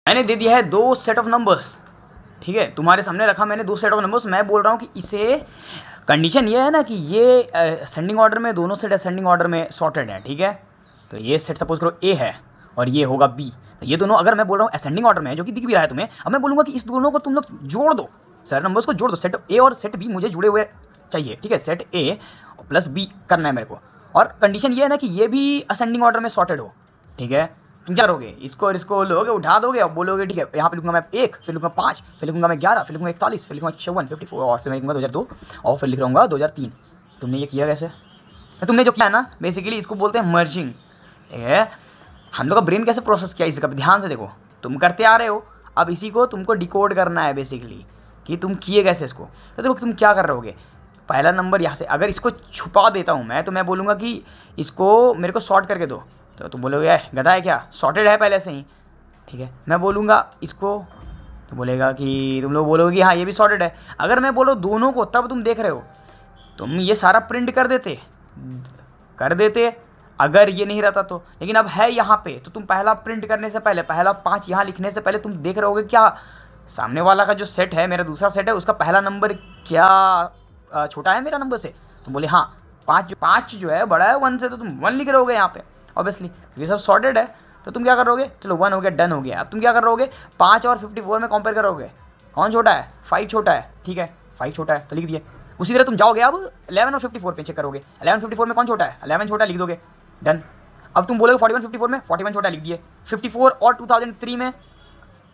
मैंने दे दिया है दो सेट ऑफ नंबर्स, ठीक है, तुम्हारे सामने रखा मैंने दो सेट ऑफ नंबर्स। मैं बोल रहा हूँ कि इसे कंडीशन ये है ना कि ये असेंडिंग ऑर्डर में, दोनों सेट असेंडिंग ऑर्डर में सॉर्टेड है, ठीक है। तो ये सेट सपोज करो ए है और ये होगा बी, तो ये दोनों अगर मैं बोल रहा हूँ असेंडिंग ऑर्डर में है, जो कि दिख भी रहा है तुम्हें, अब मैं बोलूँगा कि इस दोनों को तुम लोग जोड़ दो, सेट नंबर्स को जोड़ दो, सेट ए और सेट बी मुझे जुड़े हुए चाहिए, ठीक है, सेट ए प्लस बी करना है मेरे को। और कंडीशन ये है ना कि ये भी असेंडिंग ऑर्डर में सॉर्टेड हो, ठीक है। तुम क्या करोगे, इसको और इसको लोगे, उठा दोगे और बोलोगे ठीक है, यहाँ पे लिखूंगा मैं 1, फिर लिखूंगा 5, फिर लिखूंगा मैं 11, फिर लिखूंगा 41, फिर लिखूंगा 54, 54 और फिर मैं लिखूंगा 2002 और फिर लिख रहूँगा 2003। तुमने ये किया कैसे? तुमने जो किया है ना, बेसिकली इसको बोलते हैं मर्जिंग, ठीक है। हम लोग का ब्रेन कैसे प्रोसेस किया इसका ध्यान से देखो, तुम करते आ रहे हो, अब इसी को तुमको डिकोड करना है बेसिकली कि तुम किए कैसे इसको। तो देखो तुम क्या कर रहे होगे, पहला नंबर यहाँ से अगर इसको छुपा देता हूँ मैं, तो मैं बोलूँगा कि इसको मेरे को सॉर्ट करके दो, तो तुम बोलोगे गधा है क्या, सॉर्टेड है पहले से ही, ठीक है। मैं बोलूँगा इसको, तो बोलेगा कि तुम लोग बोलोगे कि हाँ ये भी सॉर्टेड है। अगर मैं बोलो दोनों को, तब तुम देख रहे हो, तुम ये सारा प्रिंट कर देते अगर ये नहीं रहता तो, लेकिन अब है यहाँ पे, तो तुम पहला प्रिंट करने से पहले, पहला 5 यहाँ लिखने से पहले तुम देख रहे होगे क्या सामने वाला का जो सेट है, मेरा दूसरा सेट है, उसका पहला नंबर क्या छोटा है मेरा नंबर से। तुम बोले हाँ 5 जो है बड़ा है 1 से, तो तुम 1 लिख रहे होगे यहाँ पे ऑब्वियसली, ये सब सॉर्टेड है। तो तुम क्या कर रहोगे, चलो 1 हो गया, डन हो गया। अब तुम क्या कर रहोगे, 5 और 54 में कंपेयर करोगे, कौन छोटा है, 5 छोटा है, ठीक है 5 छोटा है तो लिख दिए। उसी तरह तुम जाओगे अब 11 और 54 पे चेक करोगे, 11 54 में कौन छोटा है, 11 छोटा, लिख दोगे, डन। अब तुम बोलोगे 41 54 में 41 छोटा, लिख दिए। 54 और 2003 में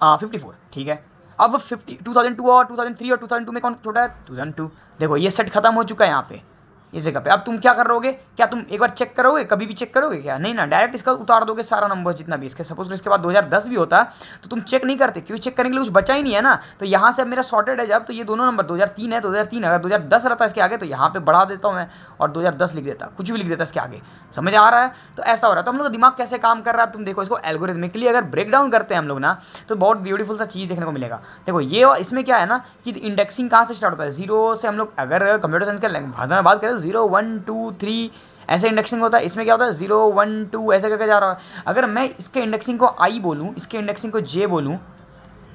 54, ठीक है। अब 2002 और 2003 और 2002 में कौन छोटा है, 2002। देखो ये सेट खत्म हो चुका है यहाँ पे इस जगह पे। अब तुम क्या कर रहोगे, क्या तुम एक बार चेक करोगे, कभी भी चेक करोगे क्या, नहीं ना, डायरेक्ट इसका उतार दोगे सारा नंबर जितना भी इसके। सपोज इसके बाद 2010 भी होता तो तुम चेक नहीं करते, क्योंकि चेक करने के लिए कुछ बचा ही नहीं है ना। तो यहाँ से अब मेरा सॉर्टेड है जब, तो ये दोनों नंबर 2003 है, 2003 अगर 2010 रहता इसके आगे, तो यहाँ पे बढ़ा देता हूँ मैं और 2010 लिख देता, कुछ भी लिख देता इसके आगे। समझ आ रहा है? तो ऐसा हो रहा है। तो हम लोग का दिमाग कैसे काम कर रहा है, तुम देखो इसको एल्गोरिथमिकली अगर ब्रेक डाउन करते हैं हम लोग ना, तो बहुत ब्यूटीफुल सा चीज़ देखने को मिलेगा। देखो ये इसमें क्या है ना कि इंडेक्सिंग कहाँ से स्टार्ट होता है, 0 से। हम लोग अगर कंप्यूटर साइंस के भाषा में बात करें, 0 1 2 3 ऐसे इंडेक्सिंग होता है। इसमें क्या होता है, 0 1 2 ऐसे करके जा रहा है। अगर मैं इसके इंडेक्सिंग को आई बोलूँ, इसके इंडेक्सिंग को जे बोलूँ,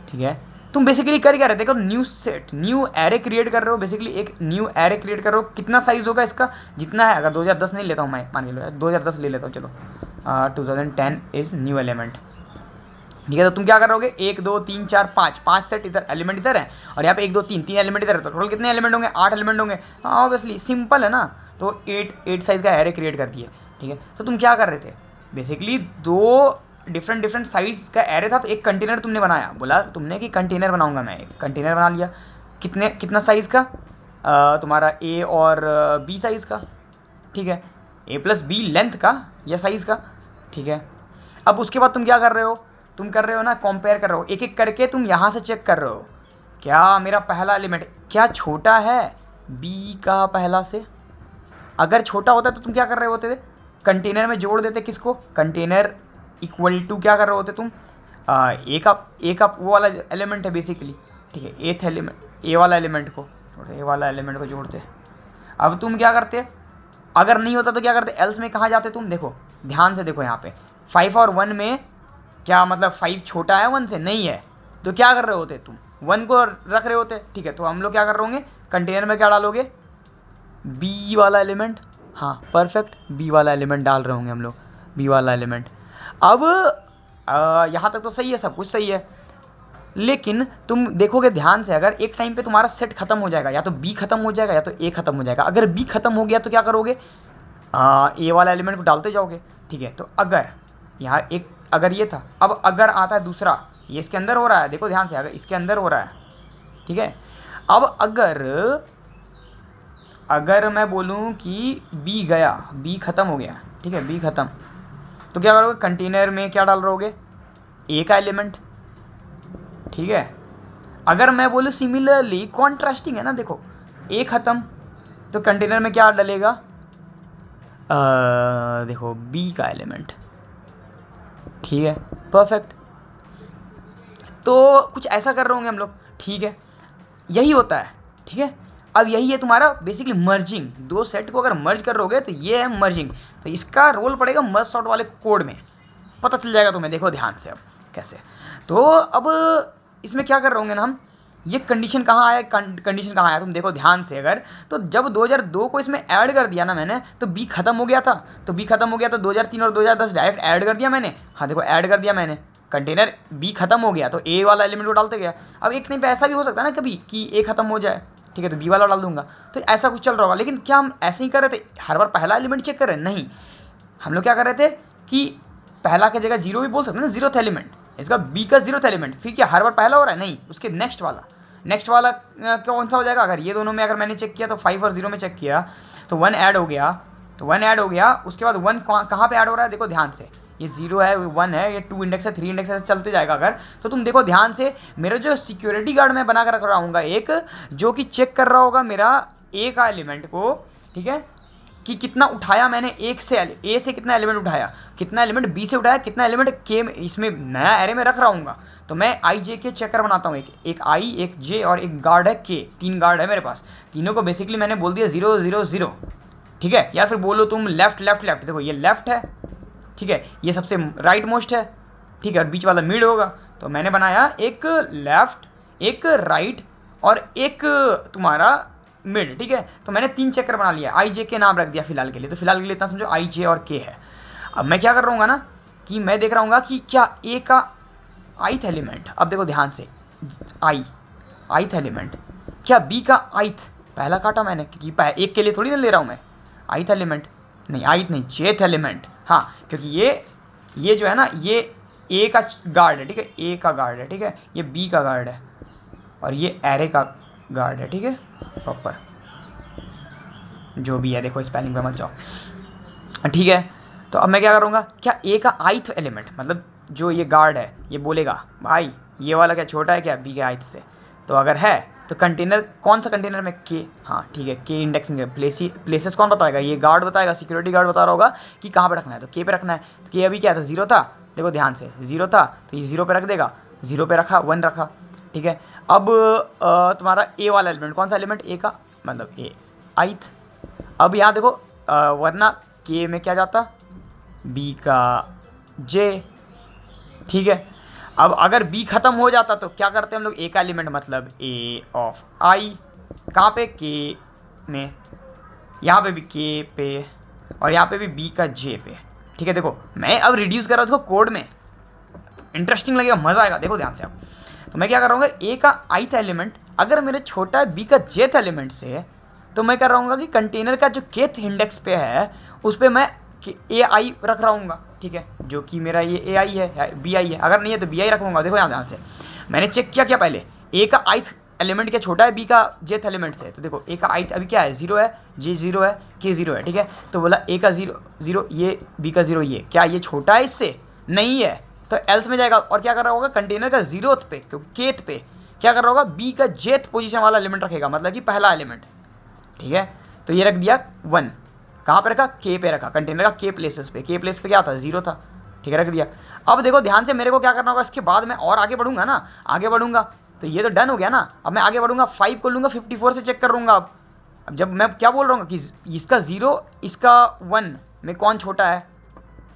ठीक है, तुम बेसिकली कर क्या रहे, देखो new set, new array create कर रहे हो, बेसिकली एक न्यू एरे क्रिएट कर रहे हो। कितना साइज होगा इसका, जितना है, अगर 2010 नहीं लेता हूँ मैं, मान लो 2010 ले लेता हूँ, चलो 2010 इज न्यू एलिमेंट, ठीक है। तो तुम क्या करोगे, 1 2 3 4 5 सेट इधर एलिमेंट इधर है, और यहाँ पे 1 2 3 एलिमेंट इधर है, तो टोटल कितने एलिमेंट होंगे, 8 एलिमेंट होंगे। हाँ ऑब्वियसली सिंपल है ना, तो 8 साइज का एरे क्रिएट कर दिए, ठीक है। तो तुम क्या कर रहे थे, बेसिकली दो डिफरेंट साइज का एरे था, तो एक कंटेनर तुमने बनाया, बोला तुमने कि कंटेनर बनाऊंगा मैं, एक कंटेनर बना लिया। कितना साइज़ का, तुम्हारा ए और बी साइज़ का, ठीक है, ए प्लस बी लेंथ का या साइज़ का, ठीक है। अब उसके बाद तुम क्या कर रहे हो, तुम कर रहे हो ना कंपेयर कर रहे हो, एक एक करके तुम यहाँ से चेक कर रहे हो, क्या मेरा पहला एलिमेंट क्या छोटा है बी का पहला से। अगर छोटा होता तो तुम क्या कर रहे होते थे, कंटेनर में जोड़ देते, किसको, कंटेनर इक्वल टू क्या कर रहे होते तुम, ए का वो वाला एलिमेंट है बेसिकली, ठीक है, एथ एलिमेंट, ए वाला एलिमेंट को जोड़ते। अब तुम क्या करते, अगर नहीं होता तो क्या करते, एल्स में कहाँ जाते तुम, देखो ध्यान से देखो यहाँ पे 5 और 1 में क्या मतलब 5 छोटा है 1 से, नहीं है, तो क्या कर रहे होते तुम, 1 को रख रहे होते, ठीक है। तो हम लोग क्या कर रहे होंगे, कंटेनर में क्या डालोगे, बी वाला एलिमेंट, हाँ परफेक्ट, बी वाला एलिमेंट डाल रहे होंगे हम लोग, बी वाला एलिमेंट। अब यहाँ तक तो सही है, सब कुछ सही है, लेकिन तुम देखोगे ध्यान से, अगर एक टाइम पे तुम्हारा सेट खत्म हो जाएगा, या तो बी खत्म हो जाएगा या तो ए खत्म हो जाएगा। अगर बी खत्म हो गया तो क्या करोगे, ए वाला एलिमेंट को डालते जाओगे, ठीक है। तो अगर यहाँ एक, अगर ये था, अब अगर आता है दूसरा, ये इसके अंदर हो रहा है, देखो ध्यान से, अगर इसके अंदर हो रहा है, ठीक है। अब अगर मैं बोलूँ कि बी गया, बी खत्म हो गया, ठीक है, बी खत्म, तो क्या करोगे, कंटेनर में क्या डाल रहोगे, ए का एलिमेंट, ठीक है। अगर मैं बोलूँ सिमिलरली, कॉन्ट्रास्टिंग है ना, देखो ए खत्म, तो कंटेनर में क्या डलेगा, देखो बी का एलिमेंट, ठीक है, परफेक्ट। तो कुछ ऐसा कर रहे होंगे हम लोग, ठीक है, यही होता है, ठीक है। अब यही है तुम्हारा बेसिकली मर्जिंग, दो सेट को अगर मर्ज कर रहोगे तो ये है मर्जिंग। तो इसका रोल पड़ेगा मर्ज सॉर्ट वाले कोड में, पता चल जाएगा तुम्हें, देखो ध्यान से अब कैसे। तो अब इसमें क्या कर रहे होंगे ना हम, ये कंडीशन कहाँ आया, कंडीशन कहाँ आया तुम देखो ध्यान से। अगर तो जब 2002 को इसमें ऐड कर दिया ना मैंने, तो बी खत्म हो गया था, तो बी खत्म हो गया तो 2003 और 2010 डायरेक्ट ऐड कर दिया मैंने। हाँ देखो ऐड कर दिया मैंने, कंटेनर बी खत्म हो गया तो ए वाला एलिमेंट को डालते गया। अब एक नहीं पे ऐसा भी हो सकता है ना कभी कि ए खत्म हो जाए, ठीक है, तो बी वाला डाल दूंगा। तो ऐसा कुछ चल रहा होगा। लेकिन क्या हम ऐसे ही कर रहे थे, हर बार पहला एलिमेंट चेक कर रहे हैं? नहीं, हम लोग क्या कर रहे थे कि पहला की जगह जीरो भी बोल सकते हैं ना, जीरोथ एलिमेंट, इसका बी का जीरोथ एलिमेंट। फिर क्या हर बार पहला हो रहा है? नहीं, उसके नेक्स्ट वाला कौन सा हो जाएगा? अगर ये दोनों में अगर मैंने चेक किया तो 5 और 0 में चेक किया तो 1 ऐड हो गया, तो 1 ऐड हो गया। उसके बाद 1 कहाँ पे ऐड हो रहा है? देखो ध्यान से, ये 0 है, 1 है, ये 2 इंडेक्स है, 3 इंडेक्स है, चलते जाएगा। अगर तो तुम देखो ध्यान से, मेरा जो सिक्योरिटी गार्ड मैं बना कर रख रहा हूँ एक, जो कि चेक कर रहा होगा मेरा ए का एलिमेंट को, ठीक है, कि कितना उठाया मैंने एक से, ए से कितना एलिमेंट उठाया, कितना एलिमेंट बी से उठाया, कितना एलिमेंट के में, इसमें नया एरे में रख रहा हूँ। तो मैं आई जे के चेकर बनाता हूँ, एक आई, एक जे और एक गार्ड है के, 3 गार्ड है मेरे पास। तीनों को बेसिकली मैंने बोल दिया 0 0 0, ठीक है, या फिर बोलो तुम लेफ्ट लेफ्ट लेफ्ट। देखो ये लेफ्ट है, ठीक है, ये सबसे राइट मोस्ट है, ठीक है, और बीच वाला मिड होगा। तो मैंने बनाया एक लेफ्ट, एक राइट और एक तुम्हारा मिड, ठीक है। तो मैंने 3 चक्कर बना लिया, आई जे के नाम रख दिया फिलहाल के लिए। तो फिलहाल के लिए इतना समझो आई जे और के है। अब मैं क्या कर रहा हूँ ना कि मैं देख रहा हूँ कि क्या ए का आइथ एलिमेंट, अब देखो ध्यान से, आइथ एलिमेंट, क्या बी का आइथ, पहला काटा मैंने क्योंकि एक के लिए थोड़ी ना ले रहा हूँ मैं, आइथ एलिमेंट नहीं, आइथ नहीं, जेथ एलिमेंट। हाँ, क्योंकि ये जो है ना, ये ए का गार्ड है, ठीक है, ए का गार्ड है, ठीक है, ये बी का गार्ड है और ये एरे का गार्ड है, ठीक है, प्रॉपर जो भी है। देखो स्पेलिंग पे मत जाओ, ठीक है। तो अब मैं क्या करूँगा, क्या ए का आइथ एलिमेंट, मतलब जो ये गार्ड है, ये बोलेगा भाई ये वाला क्या छोटा है क्या बी के आइथ से? तो अगर है तो कंटेनर, कौन सा कंटेनर में, के, हाँ ठीक है, के इंडेक्सिंग है, प्लेसेस कौन बताएगा? ये गार्ड बताएगा, सिक्योरिटी गार्ड बता रहा होगा कि कहाँ पे रखना है, तो के पे रखना है। तो के अभी क्या था, 0 था, देखो ध्यान से 0 था, तो ये 0 पे रख देगा, 0 पे रखा, 1 रखा, ठीक है। अब तुम्हारा ए वाला एलिमेंट, कौन सा एलिमेंट, ए का, मतलब ए आइथ। अब यहाँ देखो वरना के में क्या जाता, बी का जे, ठीक है। अब अगर बी खत्म हो जाता तो क्या करते हैं हम लोग, ए का एलिमेंट मतलब ए ऑफ आई, कहाँ पे, के में, यहाँ पे भी के पे और यहाँ पे भी बी का जे पे, ठीक है। देखो मैं अब रिड्यूस कर रहा हूँ उसको कोड में, इंटरेस्टिंग लगेगा, मज़ा आएगा। देखो ध्यान से आप, तो मैं क्या कर रहा हूँ, ए का आइथ एलिमेंट अगर मेरे छोटा है बी का जेथ एलिमेंट से, तो मैं कर रहा हूँ कि कंटेनर का जो केथ इंडेक्स पे है उस पर मैं ए आई रख रहा हूँ, ठीक है, जो कि मेरा ये ए आई है, बी आई है, अगर नहीं है तो बी आई रखूँगा। देखो यहाँ से मैंने चेक किया क्या पहले, ए का आइथ एलिमेंट क्या छोटा है बी का जेथ एलिमेंट से, तो देखो ए का आइथ अभी क्या है, 0 है, जे 0 है, के 0 है, ठीक है। तो बोला ए का 0 0, ये बी का 0, ये क्या, ये छोटा है इससे, नहीं है, तो एल्स में जाएगा। और क्या कर रहा होगा, कंटेनर का 0th पे, क्योंकि केथ पे क्या कर रहा होगा, बी का जेथ पोजीशन वाला एलिमेंट रखेगा, मतलब कि पहला एलिमेंट, ठीक है। तो ये रख दिया 1, कहाँ पे रखा, के पे रखा, कंटेनर का के प्लेसेस पे, के प्लेस पे क्या था, 0 था, ठीक है, रख दिया। अब देखो ध्यान से, मेरे को क्या करना होगा, इसके बाद मैं और आगे बढ़ूंगा ना, आगे बढ़ूंगा तो ये तो डन हो गया ना। अब मैं आगे बढ़ूंगा, 5 को लूँगा, 54 से चेक कर लूँगा। अब जब मैं क्या बोल रहा हूँ कि इसका 0 इसका 1 में कौन छोटा है,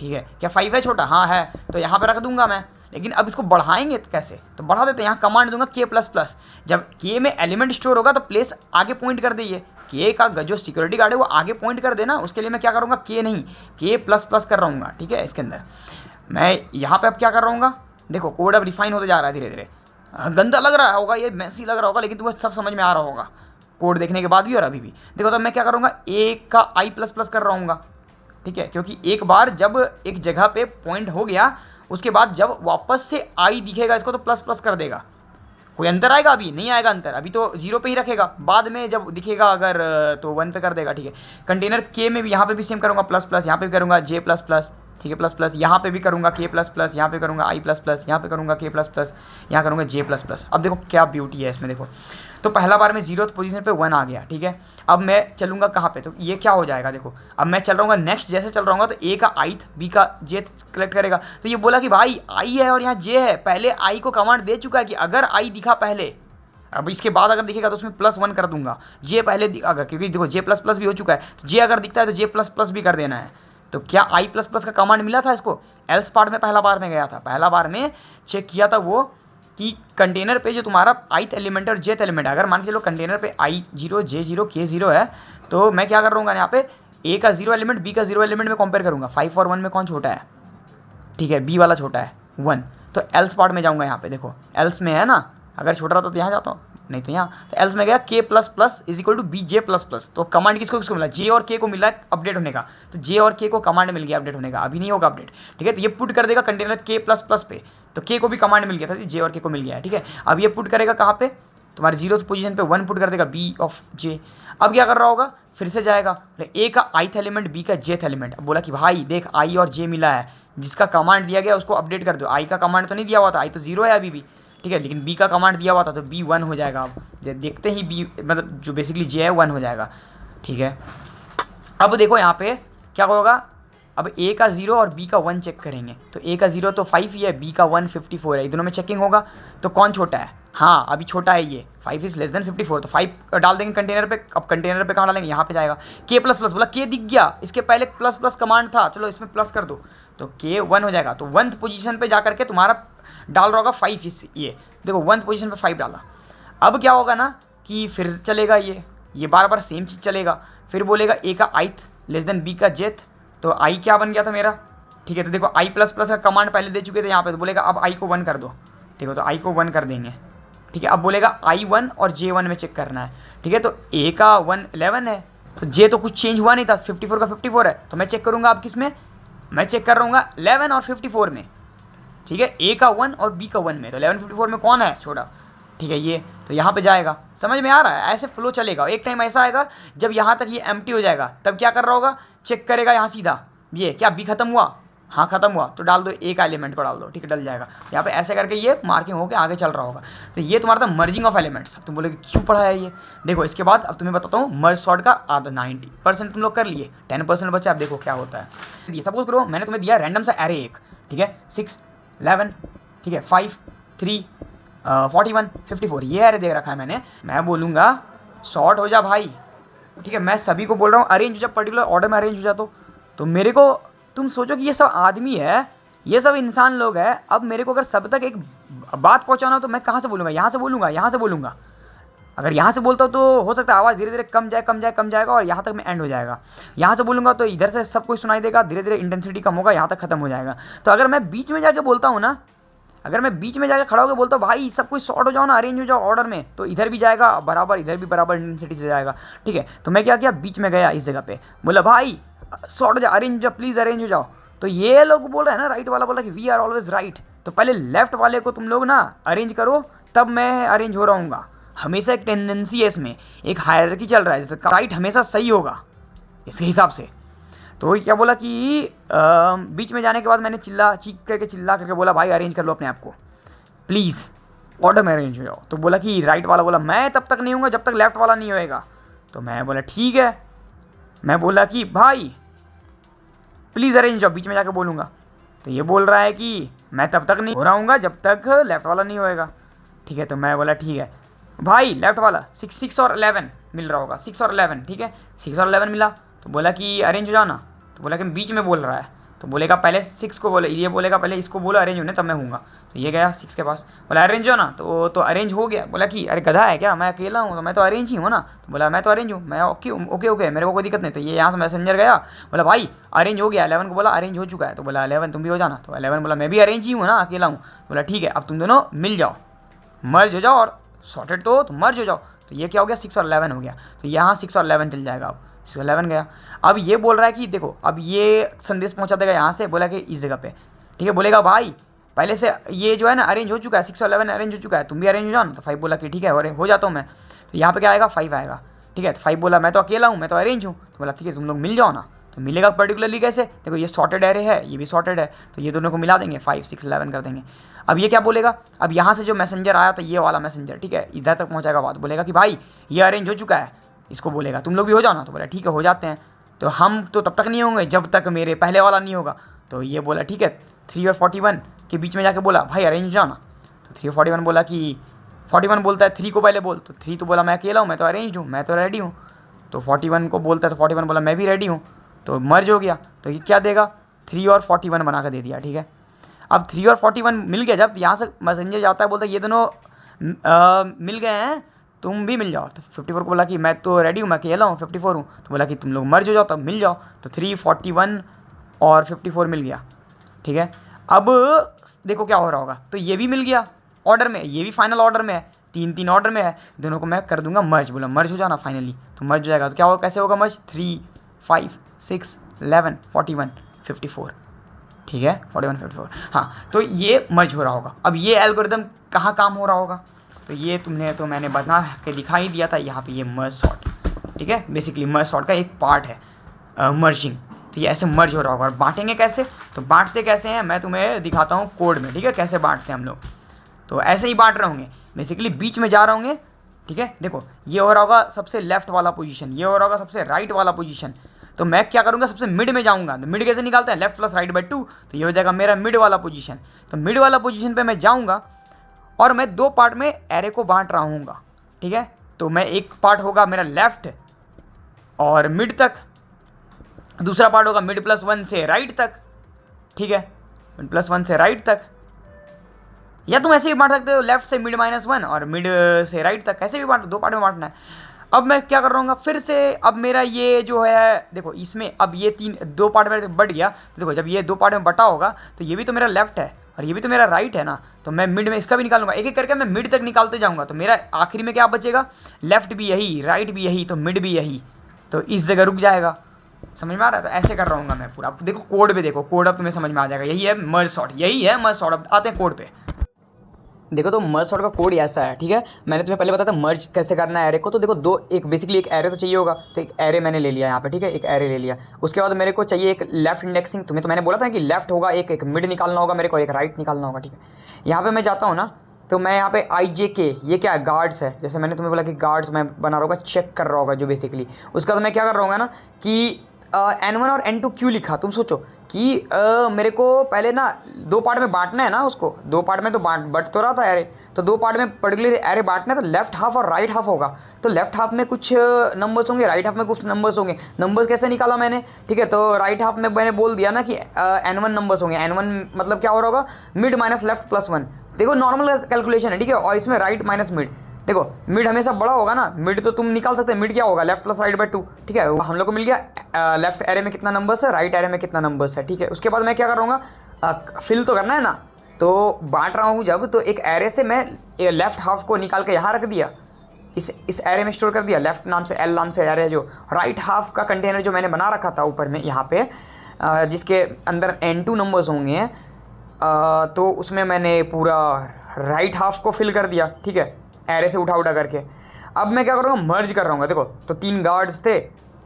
ठीक है, क्या 5 है छोटा, हाँ है, तो यहाँ पे रख दूंगा मैं। लेकिन अब इसको बढ़ाएंगे तो कैसे, तो बढ़ा देते हैं, यहाँ कमांड दूंगा के प्लस प्लस, जब के में एलिमेंट स्टोर होगा तो प्लेस आगे पॉइंट कर दे, के का जो सिक्योरिटी गार्ड है वो आगे पॉइंट कर देना, उसके लिए मैं क्या करूँगा, के नहीं, के प्लस प्लस कर रहा हूँ, ठीक है। इसके अंदर मैं यहाँ पे अब क्या कर रहा हूँ, देखो कोड अब रिफाइन होते जा रहा है धीरे धीरे, गंदा लग रहा होगा, ये मैसी लग रहा होगा, लेकिन तुम्हें सब समझ में आ रहा होगा कोड देखने के बाद भी और अभी भी। देखो तो मैं क्या करूँगा, ए का आई प्लस प्लस कर रहा हूँ, ठीक है, क्योंकि एक बार जब एक जगह पे पॉइंट हो गया उसके बाद जब वापस से आई दिखेगा इसको तो प्लस प्लस कर देगा, कोई अंतर आएगा, अभी नहीं आएगा अंतर, अभी तो 0 पे ही रखेगा, बाद में जब दिखेगा अगर तो 1 पे कर देगा, ठीक है। कंटेनर के में भी यहाँ पे भी सेम करूँगा, प्लस प्लस, यहाँ पे भी करूँगा जे प्लस प्लस, ठीक है, प्लस प्लस, यहाँ पे भी करूँगा के प्लस प्लस, यहाँ पे करूँगा आई प्लस प्लस, यहाँ पे करूँगा के प्लस प्लस, यहाँ करूँगा जे प्लस प्लस। अब देखो क्या ब्यूटी है इसमें, देखो तो पहला बार में 0th पोजीशन पे 1 आ गया, ठीक है। अब मैं चलूँगा कहाँ पे, तो ये क्या हो जाएगा, देखो अब मैं चल रहा हूँ नेक्स्ट, जैसे चल रहा हूँ तो ए का आइथ बी का जेथ कलेक्ट करेगा, तो ये बोला कि भाई आई है और यहाँ जे है, पहले आई को कमांड दे चुका है कि अगर आई दिखा पहले, अब इसके बाद अगर दिखेगा तो उसमें +1 कर दूंगा, जे पहले अगर, क्योंकि देखो जे प्लस प्लस भी हो चुका है, तो जे अगर दिखता है तो जे प्लस प्लस भी कर देना है। तो क्या आई प्लस प्लस का कमांड मिला था इसको? एल्स पार्ट में पहला बार में गया था, पहला बार में चेक किया था वो कि कंटेनर पे जो तुम्हारा ith एलिमेंट और jth एलिमेंट है, अगर मान के चलो कंटेनर पे I0 J0 K0 है, तो मैं क्या कर रहा हूँ यहाँ पे A का 0 एलिमेंट B का 0 एलिमेंट में कंपेयर करूँगा, 5 और 1 में कौन छोटा है? ठीक है, B वाला छोटा है 1, तो एल्स पार्ट में जाऊँगा। यहाँ पे देखो एल्स में है ना, अगर छोटा रहता तो यहाँ जाता हूँ, नहीं तो यहाँ, तो एल्स में गया K plus plus is equal to B J plus plus. तो कमांड किसको किसको मिला? J और K को मिला अपडेट होने का, तो J और K को कमांड मिल गया अपडेट होने का, अभी नहीं होगा अपडेट। ठीक है, तो ये पुट कर देगा कंटेनर K प्लस प्लस पे, तो K को भी कमांड मिल गया था, J और K को मिल गया है। ठीक है, अब ये पुट करेगा कहाँ पे? तुम्हारे 0 पोजीशन पे 1 पुट कर देगा B ऑफ J। अब क्या कर रहा होगा? फिर से जाएगा A का ith एलिमेंट B का jth एलिमेंट। अब बोला कि भाई देख I और J मिला है, जिसका कमांड दिया गया उसको अपडेट कर दो। I का कमांड तो नहीं दिया हुआ था, I तो 0 है अभी भी, ठीक है, लेकिन B का कमांड दिया हुआ था तो B 1 हो जाएगा। अब देखते ही B मतलब जो बेसिकली J है 1 हो जाएगा। ठीक है, अब देखो यहाँ पे क्या होगा, अब A का 0 और B का 1 चेक करेंगे, तो A का 0 तो 5 ही है, B का 1 54 है, दोनों में चेकिंग होगा, तो कौन छोटा है? हाँ अभी छोटा है ये, 5 इज लेस देन 54, तो 5 डाल देंगे कंटेनर पे। अब कंटेनर पे कहाँ डालेंगे? यहाँ पे जाएगा K प्लस प्लस, बोला K दिख गया, इसके पहले प्लस प्लस कमांड था, चलो इसमें प्लस कर दो, तो K 1 हो जाएगा। तो 1th पोजीशन पे जा करके तुम्हारा डाल रहा होगा 5, इस ये देखो 1th पोजीशन पे 5 डाला। अब क्या होगा ना कि फिर चलेगा ये बार बार सेम चीज़ चलेगा, फिर बोलेगा A का ith लेस देन B का jth, तो I क्या बन गया था मेरा? ठीक है, तो देखो I प्लस प्लस का कमांड पहले दे चुके थे यहाँ पे, तो बोलेगा अब I को 1 कर दो। ठीक है, तो I को 1 कर देंगे। ठीक है, अब बोलेगा I1 और J1 में चेक करना है। ठीक है, तो A का 1 11 है, तो J तो कुछ चेंज हुआ नहीं था, 54 का 54 है, तो मैं चेक करूँगा अब किस में? मैं चेक कर रहा हूँ 11 और 54 में। ठीक है, A का 1 और B का 1 में, तो 11 54 में कौन है छोटा? ठीक है, ये तो यहाँ पे जाएगा। समझ में आ रहा है? ऐसे फ्लो चलेगा। एक टाइम ऐसा आएगा जब यहाँ तक ये एम्प्टी हो जाएगा, तब क्या कर रहा होगा? चेक करेगा यहाँ सीधा, ये क्या B खत्म हुआ? हाँ खत्म हुआ, तो डाल दो A का एलिमेंट को डाल दो। ठीक है, डल जाएगा। यहाँ पे ऐसे करके ये मार्किंग होकर आगे चल रहा होगा। तो ये तुम्हारा था मर्जिंग ऑफ एलिमेंट्स। अब तुम बोलोगे क्यों पढ़ा है ये? देखो इसके बाद अब तुम्हें बताता हूँ मर्ज सॉर्ट का आधा 90% तुम लोग कर लिए, 10% बचा। अब देखो क्या होता है। सपोज करो मैंने तुम्हें दिया रैंडम सा एरे एक, ठीक है, 6 11, ठीक है, 5 3 41 54, ये एरे दे रखा है मैंने। मैं बोलूँगा शॉर्ट हो जा भाई। ठीक है, मैं सभी को बोल रहा हूँ अरेंज हो जा, पर्टिकुलर ऑर्डर में अरेंज हो जा। तो मेरे को तुम सोचो कि ये सब आदमी है, ये सब इंसान लोग हैं। अब मेरे को अगर सब तक एक बात पहुंचाना हो तो मैं कहाँ से बोलूँगा? यहाँ से बोलूँगा, यहाँ से बोलूँगा। अगर यहाँ से बोलता हूँ तो हो सकता है आवाज़ धीरे धीरे कम जाएगा और यहाँ तक में एंड हो जाएगा। यहाँ से बोलूँगा तो इधर से सब कुछ सुनाई देगा, धीरे धीरे इंटेंसिटी कम होगा, यहाँ तक खत्म हो जाएगा। तो अगर मैं बीच में जाके बोलता हूँ ना, अगर मैं बीच में जाके खड़ा होकर बोलता हूँ भाई सब कुछ शॉर्ट हो जाओ ना, अरेंज हो जाओ ऑर्डर में, तो इधर भी जाएगा बराबर, इधर भी बराबर इंटेंसिटी से जाएगा। ठीक है, तो मैं क्या किया, बीच में गया इस जगह पे, बोला भाई शॉर्ट हो जाओ, अरेंज हो जाओ, प्लीज़ अरेंज हो जाओ। तो ये लोग बोल रहे हैं ना, राइट वाला बोला कि वी आर ऑलवेज राइट, तो पहले लेफ्ट वाले को तुम लोग ना अरेंज करो, तब मैं अरेंज हो रहूँगा। हमेशा एक टेंडेंसी है इसमें, एक हायरार्की चल रहा है, जैसे राइट हमेशा सही होगा इसके हिसाब से। तो क्या बोला कि बीच में जाने के बाद मैंने चीख करके बोला भाई अरेंज कर लो अपने आप को प्लीज़, ऑर्डर में अरेंज हो जाओ। तो बोला कि राइट वाला बोला मैं तब तक नहीं हूँगा जब तक लेफ्ट वाला नहीं होएगा। तो मैं बोला ठीक है, मैं बोला कि भाई प्लीज़ अरेंज जाओ, बीच में जाकर बोलूँगा। तो ये बोल रहा है कि मैं तब तक नहीं हो रहूँगा जब तक लेफ्ट वाला नहीं होएगा। ठीक है, तो मैं बोला ठीक है भाई, लेफ्ट वाला 6 और 11 मिल रहा होगा, 6 और 11, ठीक है, 6 और 11 मिला। तो बोला कि अरेंज हो जाना, तो बोला कि बीच में बोल रहा है, तो बोलेगा पहले 6 को बोले, ये बोलेगा पहले इसको बोलो अरेंज होने, तब मैं हूँगा। तो ये गया 6 के पास, बोला अरेंज हो ना, तो अरेंज हो गया। बोला कि अरे गधा है क्या, मैं अकेला हूँ, तो मैं तो अरेंज ही हूँ ना। तो बोला मैं तो अरेंज हूँ, मैं ओके मेरे को कोई दिक्कत नहीं। तो ये यहाँ से मैसेंजर गया, बोला भाई अरेंज हो गया, 11 को बोला अरेंज हो चुका है। तो बोला 11 तुम भी हो जाना। तो 11 बोला मैं भी अरेंज ही हूँ ना, अकेला हूँ। बोला ठीक है, अब तुम दोनों मिल जाओ, मर्ज हो जाओ, और सॉर्टेड तो मर्ज हो जाओ। तो ये क्या हो गया, 6 और 11 हो गया। तो यहाँ 6 और 11 चल जाएगा। अब 6 और 11 गया। अब ये बोल रहा है कि देखो, अब ये संदेश पहुंचा देगा यहाँ से, बोला कि इस जगह पे, ठीक है, बोलेगा भाई पहले से ये जो है ना अरेंज हो चुका है, 6 और 11 अरेंज हो चुका है, तुम भी अरेंज हो जाओ ना। तो 5 बोला कि ठीक है हो जाता हूँ मैं। तो यहाँ पे क्या आएगा, 5 आएगा। ठीक है, तो 5 बोला मैं तो अकेला हूँ, मैं तो अरेंज हूँ। तो बोला ठीक है तुम लोग मिल जाओ ना। तो मिलेगा पर्टिकुलरली कैसे, देखो ये सॉर्टेड एरे है, ये भी सॉर्टेड है, तो ये दोनों को मिला देंगे, 5 6 11 कर देंगे। अब ये क्या बोलेगा, अब यहाँ से जो मैसेंजर आया था ये वाला मैसेंजर, ठीक है, इधर तक पहुँचाएगा बात, बोलेगा कि भाई ये अरेंज हो चुका है, इसको बोलेगा तुम लोग भी हो जाओ ना। तो बोला ठीक है हो जाते हैं। तो हम तो तब तक नहीं होंगे जब तक मेरे पहले वाला नहीं होगा। तो ये बोला ठीक है, 3 और 41 के बीच में जाके बोला भाई अरेंज हो जाओ ना। तो 3 और 41 बोला कि 41 बोलता है 3 को पहले बोल। तो 3 तो बोला मैं अकेला हूँ, मैं तो अरेंज हूँ, मैं तो रेडी हूँ। तो 41 को बोलता है, तो 41 बोला मैं भी रेडी हूँ। तो मर्ज हो गया। तो ये क्या देगा, 3 और 41 बना कर दे दिया, ठीक है। अब 3 और 41 मिल गया, जब यहाँ से मैसेंजर जाता है बोलता है ये दोनों मिल गए हैं, तुम भी मिल जाओ। तो 54 को बोला कि मैं तो रेडी हूँ, मैं अकेला हूँ, 54 हूँ। तो बोला कि तुम लोग मर्ज हो जाओ, तब मिल जाओ। तो 3, 41 और 54 मिल गया, ठीक है। अब देखो क्या हो रहा होगा, तो ये भी मिल गया ऑर्डर में, ये भी फाइनल ऑर्डर में है, 3 ऑर्डर में है। दोनों को मैं कर दूंगा मर्ज, बोला मर्ज हो जाना फाइनली, तो मर्ज हो जाएगा। तो क्या होगा, कैसे होगा मर्ज, 3, 5, 6, 11, 41, 54, ठीक है, 41, 54। हाँ, तो ये मर्ज हो रहा होगा। अब ये एल्गोरिदम कहाँ काम हो रहा होगा, तो ये मैंने बता के दिखा ही दिया था यहाँ पे, ये मर्ज सॉर्ट, ठीक है। बेसिकली मर्ज सॉर्ट का एक पार्ट है मर्जिंग। तो ये ऐसे मर्ज हो रहा होगा। और बांटेंगे कैसे, तो बांटते कैसे हैं मैं तुम्हें दिखाता हूँ कोड में, ठीक है, कैसे बांटते हैं हम लोग। तो ऐसे ही बांट रहे होंगे, बेसिकली बीच में जा रहे होंगे, ठीक है। देखो ये हो रहा होगा सबसे लेफ्ट वाला पोजीशन, ये हो रहा होगा सबसे राइट वाला पोजीशन। तो मैं क्या करूँगा, सबसे मिड में जाऊँगा। तो मिड कैसे निकालते हैं, लेफ्ट प्लस राइट बाई 2, तो ये हो जाएगा मेरा मिड वाला पोजीशन। तो मिड वाला पोजीशन पे मैं जाऊँगा और मैं 2 पार्ट में एरे को बांट रहा हूँगा, ठीक है। तो मैं एक पार्ट होगा मेरा लेफ्ट और मिड तक, दूसरा पार्ट होगा मिड प्लस 1 से राइट तक, ठीक है, मिड प्लस 1 से राइट तक। या तुम ऐसे भी बांट सकते हो, लेफ्ट से मिड -1 और मिड से राइट तक, ऐसे भी बांट, 2 पार्ट में बांटना है। अब मैं क्या कर रहा हूँ फिर से, अब मेरा ये जो है देखो इसमें अब ये 2 पार्ट में बट गया। तो देखो जब ये 2 पार्ट में बटा होगा तो ये भी तो मेरा लेफ्ट है और ये भी तो मेरा राइट है ना। तो मैं मिड में इसका भी निकालूंगा, एक एक करके मैं मिड तक निकालते जाऊँगा। तो मेरा आखिरी में क्या बचेगा, लेफ्ट भी यही, राइट भी यही, तो मिड भी यही, तो इस जगह रुक जाएगा। समझ में आ रहा है, तो ऐसे कर रहा हूँ मैं पूरा। देखो कोड पे देखो, कोड अब तुम्हें समझ में आ जाएगा। यही है मर्ज सॉर्ट, यही है मर्ज सॉर्ट। अब आते हैं कोड पे। देखो तो मर्ज सॉर्ट का कोड ऐसा है, ठीक है। मैंने तुम्हें पहले बताया था मर्ज कैसे करना है एरे को। तो देखो एक बेसिकली एक एरे तो चाहिए होगा, तो एक एरे मैंने ले लिया यहाँ पे, ठीक है, एक एरे ले लिया। उसके बाद मेरे को चाहिए एक लेफ्ट इंडेक्सिंग। तुम्हें तो मैंने बोला था कि लेफ्ट होगा, एक मिड निकालना होगा मेरे को, एक राइट निकालना होगा, ठीक है। यहाँ पे मैं जाता हूँ ना, तो मैं यहाँ पे IJK, ये क्या है, गार्ड्स है। जैसे मैंने तुम्हें बोला कि गार्ड्स मैं बना रहा होगा, चेक कर रहा होगा जो बेसिकली। उसका तो मैं क्या कर रहा हूँ ना कि N1 और N2 क्यों लिखा, तुम सोचो कि मेरे को पहले ना 2 पार्ट में बांटना है ना उसको, 2 पार्ट में तो बट तो रहा था एरे। तो 2 पार्ट में पर्टिकुलर एरे बांटना है, तो लेफ्ट हाफ और राइट हाफ होगा। तो लेफ्ट हाफ में कुछ नंबर्स होंगे, राइट हाफ में कुछ नंबर्स होंगे। नंबर्स कैसे निकाला मैंने, ठीक है। तो राइट हाफ में मैंने बोल दिया ना कि N1 नंबर्स होंगे। N1 मतलब क्या हो रहा होगा, मिड माइनस लेफ्ट प्लस 1। देखो नॉर्मल कैलकुलेशन है, ठीक है। और इसमें राइट माइनस मिड, देखो मिड हमेशा बड़ा होगा ना, मिड तो तुम निकाल सकते हैं। मिड क्या होगा, लेफ्ट प्लस राइट बाई 2, ठीक है। हम लोग को मिल गया लेफ्ट एरे में कितना नंबर्स है, राइट एरे में कितना नंबर्स है, ठीक है। उसके बाद मैं क्या कर रहा हूँ, फिल तो करना है ना। तो बांट रहा हूँ जब, तो एक एरे से मैं लेफ्ट हाफ को निकाल के यहाँ रख दिया, इस एरे में स्टोर कर दिया, लेफ्ट नाम से, एल नाम से एरे जो। राइट हाफ का कंटेनर जो मैंने बना रखा था ऊपर में यहाँ पे, जिसके अंदर N2 नंबर्स होंगे, तो उसमें मैंने पूरा राइट हाफ को फिल कर दिया, ठीक है, एरे से उठा करके। अब मैं क्या करूँगा, मर्ज कर रहा हूँ। देखो तो 3 गार्ड्स थे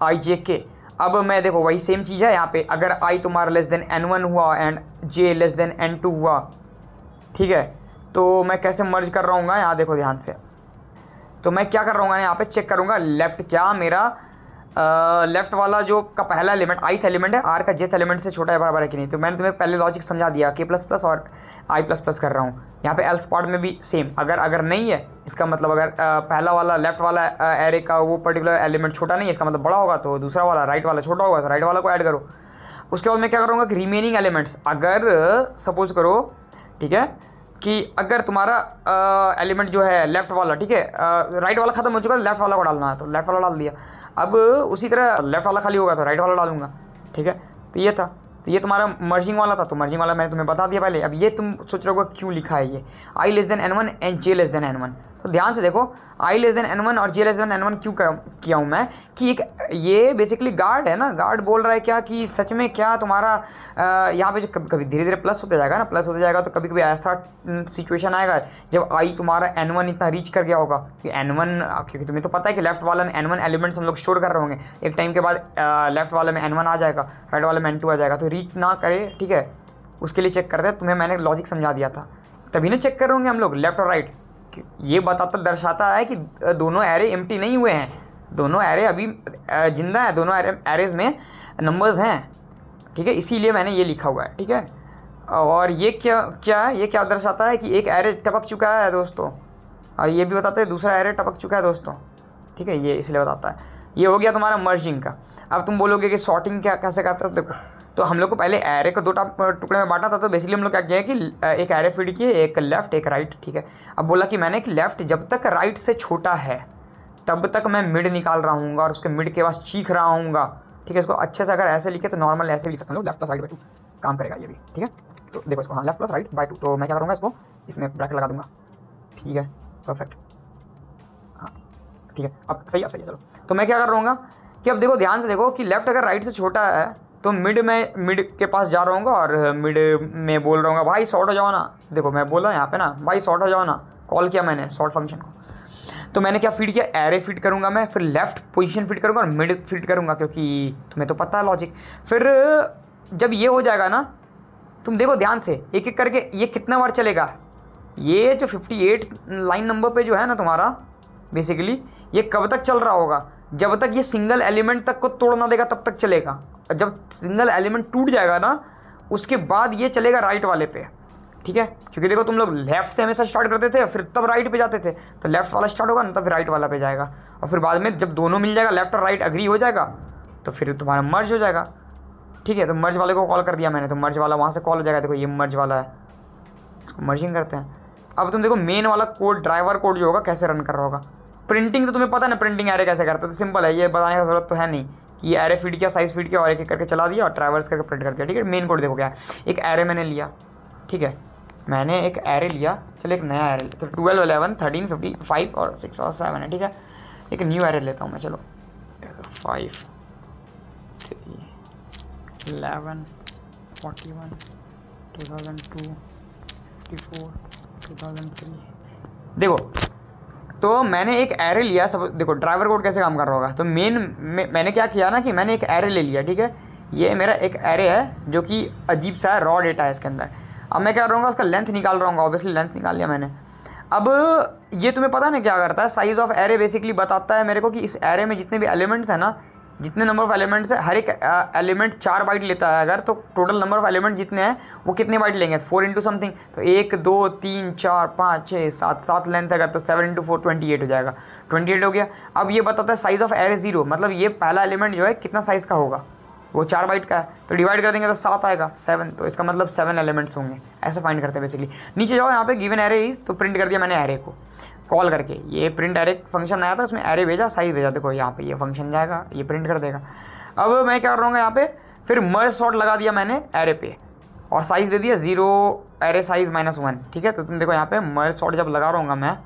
IJK। अब मैं देखो वही सेम चीज़ है यहाँ पे, अगर I तुम्हारा लेस देन N1 हुआ and J less than N2 हुआ, ठीक है, तो मैं कैसे मर्ज कर रहा हूँ यहाँ देखो ध्यान से। तो मैं क्या कर रहा हूँ यहाँ पे, चेक करूँगा लेफ्ट क्या मेरा लेफ्ट वाला जो का पहला एलिमेंट ith एलिमेंट है, r का jth एलिमेंट से छोटा है बराबर है कि नहीं। तो मैंने तुम्हें पहले लॉजिक समझा दिया, k++ और i++ कर रहा हूँ। यहाँ पे एल्स पार्ट में भी सेम, अगर नहीं है, इसका मतलब अगर पहला वाला लेफ्ट वाला एरे का वो पर्टिकुलर एलिमेंट छोटा नहीं है, इसका मतलब बड़ा होगा, तो दूसरा वाला राइट वाला छोटा होगा, तो राइट वाला को ऐड करो। उसके बाद मैं क्या करूँगा कि रिमेनिंग एलिमेंट्स, अगर सपोज करो, ठीक है, कि अगर तुम्हारा एलिमेंट जो है लेफ्ट वाला, ठीक है, राइट वाला खत्म हो चुका है, लेफ्ट वाला को डालना है, तो लेफ्ट वाला डाल दिया। अब उसी तरह लेफ्ट वाला खाली होगा तो राइट वाला डालूंगा, ठीक है। तो ये था, तो ये तुम्हारा मर्जिंग वाला था, तो मर्जिंग वाला मैंने तुम्हें बता दिया पहले। अब ये तुम सोच रहे हो क्यों लिखा है ये I less than N1 and J less than N1। तो ध्यान से देखो, I लेस देन N1 और J लेस देन N1 क्यों किया हूँ मैं, कि एक ये बेसिकली गार्ड है ना, गार्ड बोल रहा है क्या कि सच में क्या तुम्हारा यहाँ पे जो कभी धीरे धीरे प्लस होते जाएगा ना, प्लस होते जाएगा, तो कभी कभी ऐसा सिचुएशन आएगा जब I तुम्हारा N1 इतना रीच कर गया होगा कि N1, क्योंकि तुम्हें तो पता है कि लेफ्ट वाला में N1 एलिमेंट्स हम लोग स्टोर कर रहे होंगे, एक टाइम के बाद लेफ्ट वाले में N1 आ जाएगा, राइट वाले में N2 आ जाएगा, तो रीच ना करे, ठीक है, उसके लिए चेक करते हैं। तुम्हें मैंने लॉजिक समझा दिया था, तभी ना चेक कर होंगे हम लोग लेफ्ट और राइट। ये बताता दर्शाता है कि दोनों एरे एम्प्टी नहीं हुए हैं, दोनों एरे अभी जिंदा है, दोनों एरेज में नंबर्स हैं, ठीक है, इसीलिए मैंने ये लिखा हुआ है, ठीक है। और ये क्या है, ये क्या दर्शाता है कि एक एरे टपक चुका है दोस्तों, और ये भी बताता है दूसरा एरे टपक चुका है दोस्तों, ठीक है, ये इसलिए बताता है। ये हो गया तुम्हारा मर्जिंग का। अब तुम बोलोगे कि सॉर्टिंग क्या कैसे करते हो, देखो तो हम लोग को पहले एरे को 2 टुकड़े में बांटा था, तो बेसिकली हम लोग क्या किया है कि एक एरे फीड किए, एक लेफ्ट एक राइट, ठीक है। अब बोला कि मैंने एक लेफ्ट जब तक राइट से छोटा है तब तक मैं मिड निकाल रहा हूँ और उसके मिड के पास चीख रहा हूँ, ठीक है। इसको अच्छे से अगर ऐसे लिखे तो नॉर्मल ऐसे लिख सकते हैं, लेफ्ट प्लस राइट बाई 2 काम करेगा ये भी, ठीक है। तो देखो इसको, हाँ लेफ्ट प्लस राइट बाई 2, तो मैं क्या करूँगा इसको इसमें ब्रैकेट लगा दूंगा, ठीक है, परफेक्ट, हाँ ठीक है। अब सही है चलो। तो मैं क्या कर रहा हूँ कि अब देखो ध्यान से देखो कि लेफ्ट अगर राइट से छोटा है तो मिड के पास जा रहा हूँ और मिड में बोल रहा हूँ भाई शॉर्ट हो जाओ ना। देखो मैं बोल रहा हूँ यहाँ पे ना भाई शॉर्ट हो जाओ ना, कॉल किया मैंने शॉर्ट फंक्शन को। तो मैंने क्या फीड किया, एरे फीड करूँगा मैं, फिर लेफ्ट पोजीशन फीड करूँगा और मिड फीड करूँगा, क्योंकि तुम्हें तो पता है लॉजिक। फिर जब ये हो जाएगा ना, तुम देखो ध्यान से एक एक करके ये कितना बार चलेगा, ये जो 58 लाइन नंबर पे जो है ना तुम्हारा बेसिकली ये कब तक चल रहा होगा, जब तक ये सिंगल एलिमेंट तक को तोड़ ना देगा तब तक चलेगा। जब सिंगल एलिमेंट टूट जाएगा ना उसके बाद ये चलेगा राइट वाले पे, ठीक है। क्योंकि देखो तुम लोग लेफ्ट से हमेशा स्टार्ट करते थे फिर तब राइट पे जाते थे, तो लेफ्ट वाला स्टार्ट होगा ना तब राइट वाला पे जाएगा, और फिर बाद में जब दोनों मिल जाएगा लेफ्ट और राइट अग्री हो जाएगा तो फिर तुम्हारा मर्ज हो जाएगा, ठीक है। तो मर्ज वाले को कॉल कर दिया मैंने, तो मर्ज वाला वहाँ से कॉल हो जाएगा। देखो ये मर्ज वाला है, इसको मर्जिंग करते हैं। अब तुम देखो मेन वाला कोड ड्राइवर कोड जो होगा कैसे रन कर रहा होगा। प्रिंटिंग तो तुम्हें पता ना, प्रिंटिंग एरे कैसे करते हैं, तो सिंपल है, ये बताने की जरूरत तो है नहीं कि एरे फीड किया, साइज फीड किया और एक एक करके चला दिया और ड्राइवर्स करके प्रिंट कर दिया, ठीक है। मेन कोड देखो क्या है, एक एरे मैंने लिया, ठीक है, मैंने एक एरे लिया, चलो एक नया एरे, तो 12 11 13 55 और 6 और 7 है, ठीक है। एक न्यू एरे लेता हूँ मैं, चलो 5 3 11 41 2002 54 2003। देखो तो मैंने एक एरे लिया, सब देखो ड्राइवर कोड कैसे काम कर रहा होगा। तो मैंने क्या किया ना कि मैंने एक एरे ले लिया, ठीक है। ये मेरा एक एरे है जो कि अजीब सा है, रॉ डेटा है इसके अंदर। अब मैं क्या करूँगा उसका लेंथ निकाल रहा हूँ, ऑब्वियसली लेंथ निकाल लिया मैंने। अब ये तुम्हें पता है ना क्या करता है, साइज़ ऑफ एरे बेसिकली बताता है मेरे को कि इस एरे में जितने भी एलिमेंट्स हैं ना, जितने नंबर ऑफ एलिमेंट्स है, हर एक एलिमेंट 4 बाइट लेता है अगर, तो टोटल नंबर ऑफ एलिमेंट जितने हैं वो कितने बाइट लेंगे, 4 इंटू समथिंग, तो 1 2 3 4 5 6 7 लेंथ अगर, तो 7 इंटू 4 28 हो जाएगा, 28 हो गया। अब ये बताता है साइज़ ऑफ एरे 0, मतलब ये पहला एलिमेंट जो है कितना साइज़ का होगा, वो 4 बाइट का है, तो डिवाइड कर देंगे तो 7 आएगा, 7, तो इसका मतलब 7 एलिमेंट्स होंगे, ऐसे फाइंड करते हैं बेसिकली। नीचे जाओ यहाँ पे गिवन एरे इज, तो प्रिंट कर दिया मैंने एरे को कॉल करके, ये प्रिंट एरे फंक्शन आया था, उसमें एरे भेजा, साइज भेजा, देखो यहाँ पे ये फंक्शन जाएगा, ये प्रिंट कर देगा। अब मैं क्या कर रहा हूँ यहाँ पे, फिर मर्ज सॉर्ट लगा दिया मैंने एरे पे और साइज़ दे दिया 0 एरे साइज -1, ठीक है। तो तुम देखो यहाँ पे मर्ज सॉर्ट जब लगा रहा हूँ मैं,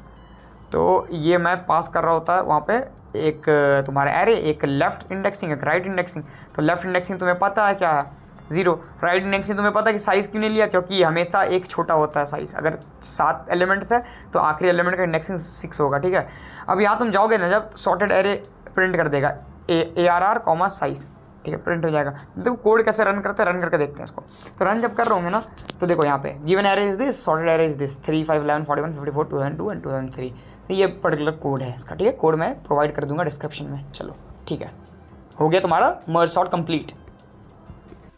तो ये मैं पास कर रहा होता है वहाँ पे एक तुम्हारा एरे, एक लेफ्ट इंडेक्सिंग एक राइट इंडेक्सिंग। तो लेफ्ट इंडेक्सिंग तुम्हें पता है क्या है 0, राइट इंडेक्सिंग तुम्हें पता है कि साइज़ क्यों नहीं लिया, क्योंकि हमेशा एक छोटा होता है साइज़, अगर 7 एलिमेंट्स है तो आखिरी एलिमेंट का इंडेक्सिंग 6 होगा, ठीक है। अब यहाँ तुम जाओगे ना, जब सॉर्टेड एरे प्रिंट कर देगा ARR साइज़, ठीक है, प्रिंट हो जाएगा। देखो कोड कैसे रन करते हैं, रन करके देखते हैं इसको। तो रन जब कर रहे होंगे ना, तो देखो यहाँ पे given array is this, sorted array is this 3 5 11 41 54 2002 and 2003, तो ये पर्टिकुलर कोड है इसका, ठीक है। कोड मैं प्रोवाइड कर दूंगा डिस्क्रिप्शन में। चलो ठीक है, हो गया तुम्हारा मर्ज सॉर्ट कंप्लीट।